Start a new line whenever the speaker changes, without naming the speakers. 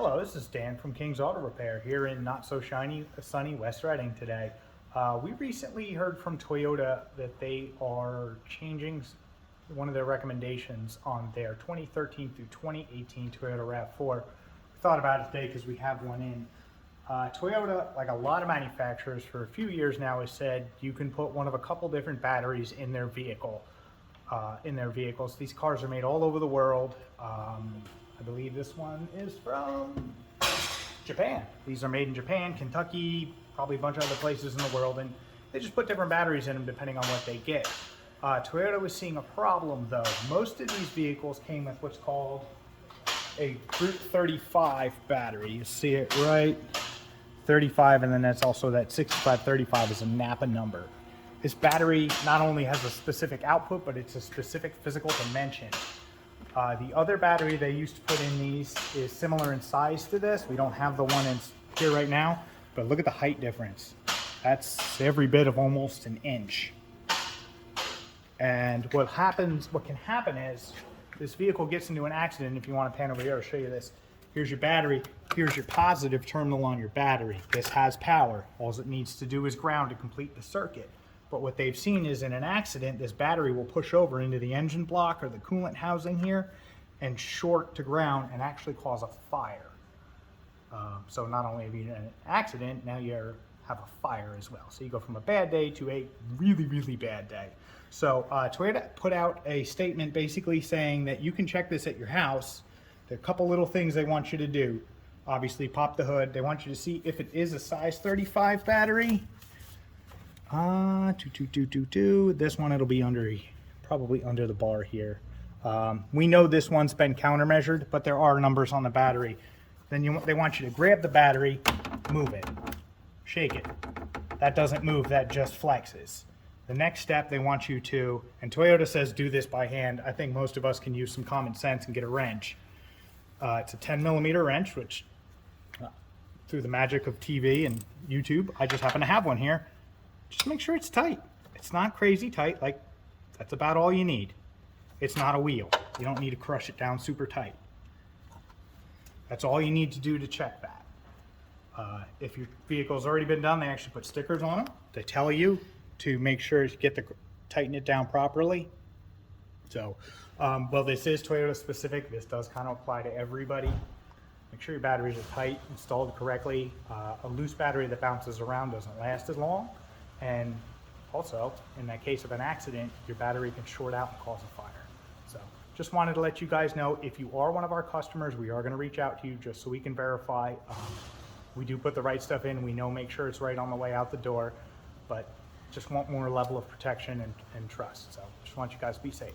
Hello, this is Dan from King's Auto Repair here in not so sunny West Reading today. We recently heard from Toyota that they are changing one of their recommendations on their 2013 through 2018 Toyota RAV4. We thought about it today because we have one in. Toyota, like a lot of manufacturers for a few years now, has said you can put one of a couple different batteries in their vehicle. Vehicles. These cars are made all over the world. I believe this one is from Japan. These are made in Japan, Kentucky, probably a bunch of other places in the world, and they just put different batteries in them depending on what they get. Toyota was seeing a problem though. Most of these vehicles came with what's called a Group 35 battery. You see it right? 35, and then that's also that 6535 is a Napa number. This battery not only has a specific output, but it's a specific physical dimension. The other battery they used to put in these is similar in size to this. We don't have the one in here right now, but look at the height difference. That's every bit of almost an inch. And what can happen is this vehicle gets into an accident. If you want to pan over here, I'll show you this. Here's your battery. Here's your positive terminal on your battery. This has power. All it needs to do is ground to complete the circuit. But what they've seen is in an accident, this battery will push over into the engine block or the coolant housing here and short to ground and actually cause a fire. So not only have you had an accident, now you have a fire as well. So you go from a bad day to a really, really bad day. So Toyota put out a statement basically saying that you can check this at your house. There are a couple little things they want you to do. Obviously, pop the hood. They want you to see if it is a size 35 battery. This one, it'll be probably under the bar here. We know this one's been countermeasured, but there are numbers on the battery. Then they want you to grab the battery, move it, shake it. That doesn't move, that just flexes. The next step they want you to, and Toyota says do this by hand. I think most of us can use some common sense and get a wrench. It's a 10mm wrench, which through the magic of TV and YouTube, I just happen to have one here. Just make sure it's tight. It's not crazy tight, like that's about all you need. It's not a wheel. You don't need to crush it down super tight. That's all you need to do to check that. If your vehicle's already been done, they actually put stickers on them. They tell you to make sure to tighten it down properly. So, well, this is Toyota specific. This does kind of apply to everybody. Make sure your batteries are tight, installed correctly. A loose battery that bounces around doesn't last as long. And also, in that case of an accident, your battery can short out and cause a fire. So just wanted to let you guys know, if you are one of our customers, we are going to reach out to you just so we can verify. We do put the right stuff in. We know, make sure it's right on the way out the door, but just want more level of protection and trust. So just want you guys to be safe.